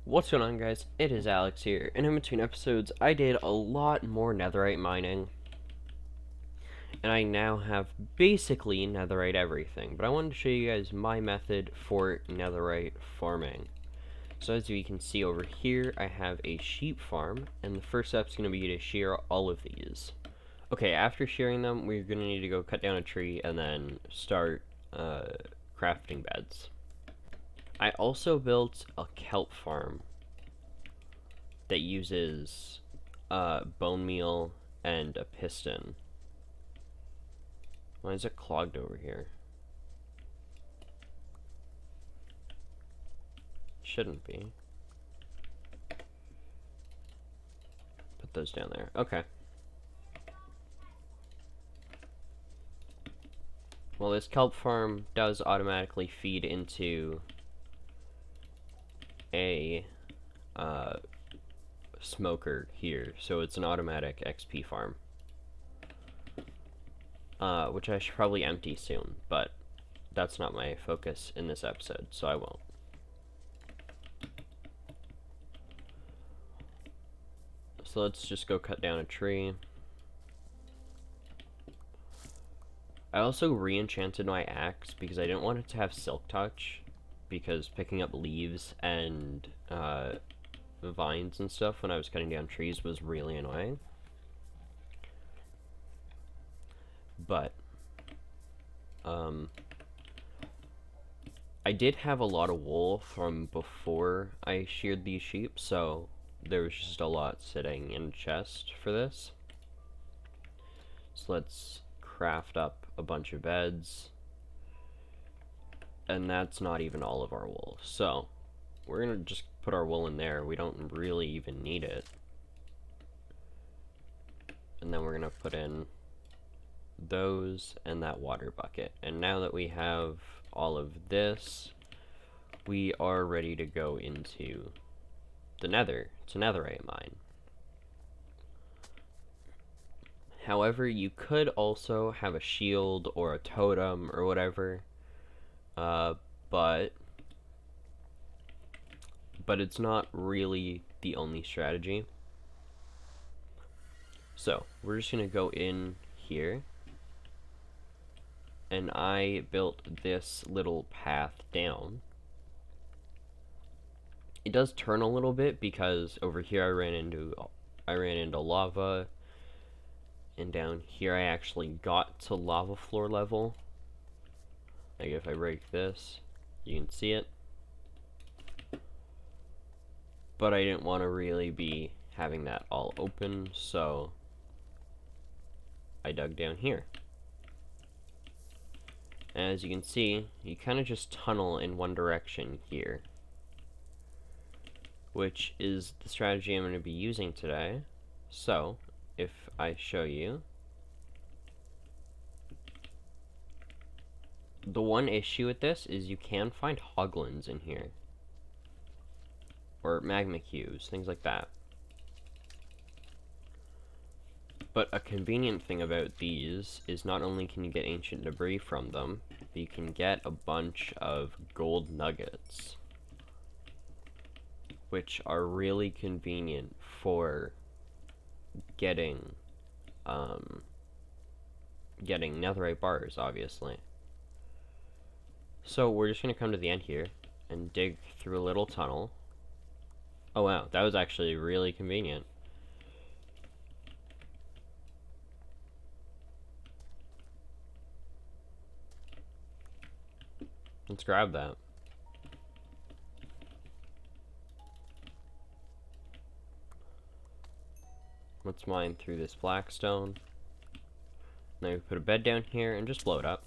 What's going on, guys? It is Alex here, and in between episodes, I did a lot more netherite mining, and I now have basically netherite everything, but I wanted to show you guys my method for netherite farming. So as you can see over here, I have a sheep farm, and the first step is going to be to shear all of these. Okay, after shearing them, we're going to need to go cut down a tree and then start crafting beds. I also built a kelp farm that uses bone meal and a piston. Why is it clogged over here? Shouldn't be. Put those down there. Okay. Well, this kelp farm does automatically feed into a smoker here, so it's an automatic XP farm. Which I should probably empty soon, but that's not my focus in this episode, so I won't. So let's just go cut down a tree. I also re-enchanted my axe because I didn't want it to have silk touch, because picking up leaves and vines and stuff when I was cutting down trees was really annoying. But I did have a lot of wool from before I sheared these sheep, so there was just a lot sitting in a chest for this. So let's craft up a bunch of beds, and that's not even all of our wool. So we're gonna just put our wool in there. We don't really even need it. And then we're gonna put in those and that water bucket. And now that we have all of this, we are ready to go into the nether, to netherite mine. However, you could also have a shield or a totem or whatever, but it's not really the only strategy. So we're just gonna go in here, and I built this little path down. It does turn a little bit because over here I ran into lava, and down here I actually got to lava floor level. Like if I break this, you can see it. But I didn't want to really be having that all open, so I dug down here. And as you can see, you kind of just tunnel in one direction here, which is the strategy I'm going to be using today. So, if I show you, the one issue with this is you can find hoglins in here, or magma cubes, things like that. But a convenient thing about these is not only can you get ancient debris from them, but you can get a bunch of gold nuggets, which are really convenient for getting netherite bars, obviously. So we're just going to come to the end here and dig through a little tunnel. Oh wow, that was actually really convenient. Let's grab that. Let's mine through this blackstone. Now we put a bed down here and just blow it up.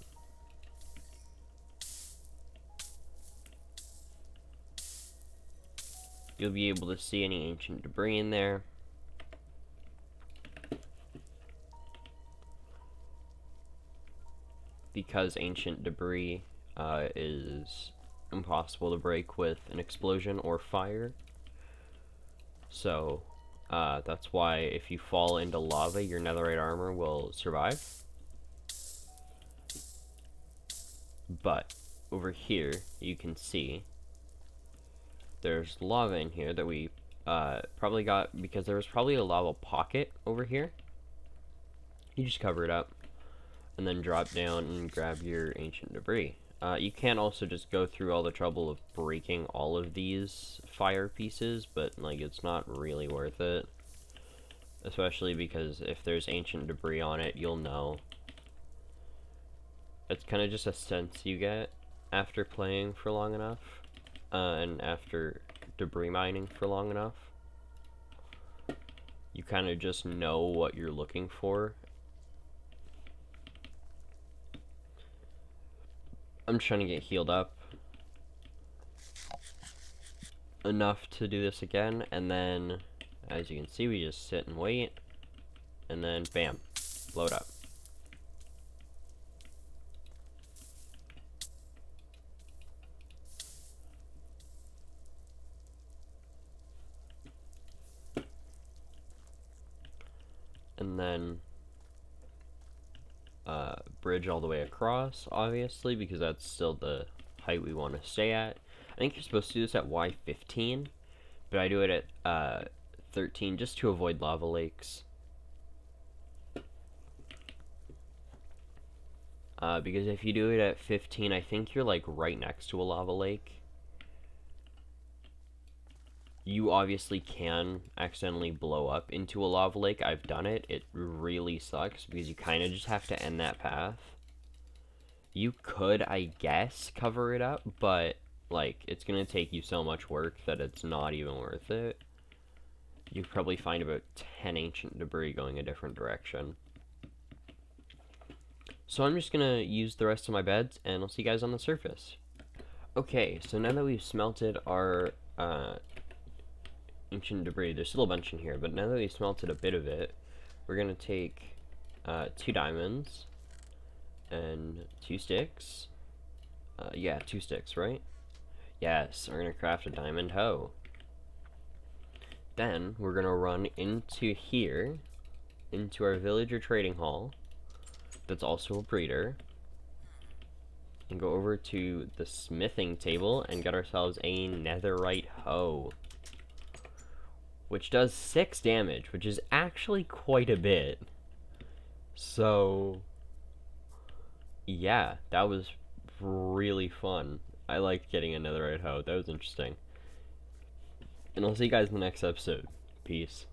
You'll be able to see any ancient debris in there. Because ancient debris is impossible to break with an explosion or fire. So that's why if you fall into lava, your netherite armor will survive. But over here, you can see there's lava in here that we probably got because there was probably a lava pocket over here. You just cover it up and then drop down and grab your ancient debris. You can also just go through all the trouble of breaking all of these fire pieces, but like it's not really worth it. Especially because if there's ancient debris on it, you'll know. It's kind of just a sense you get after playing for long enough, and after debris mining for long enough. You kind of just know what you're looking for. I'm trying to get healed up enough to do this again, and then, as you can see, we just sit and wait, and then bam, blow it up. And then bridge all the way across, obviously, because that's still the height we want to stay at. I think you're supposed to do this at Y15, but I do it at 13 just to avoid lava lakes. Because if you do it at 15, I think you're like right next to a lava lake. You obviously can accidentally blow up into a lava lake. I've done it. It really sucks because you kind of just have to end that path. You could, I guess, cover it up, but like it's gonna take you so much work that it's not even worth it. You could probably find about 10 ancient debris going a different direction. So I'm just gonna use the rest of my beds, and I'll see you guys on the surface. Okay, so now that we've smelted our ancient debris, there's still a bunch in here, but now that we've smelted a bit of it, we're gonna take 2 diamonds and 2 sticks. Yeah, 2 sticks, right? Yes, we're gonna craft a diamond hoe. Then we're gonna run into here, into our villager trading hall, that's also a breeder, and go over to the smithing table and get ourselves a netherite hoe, which does 6 damage, which is actually quite a bit. So yeah, that was really fun. I liked getting a netherite hoe. That was interesting. And I'll see you guys in the next episode. Peace.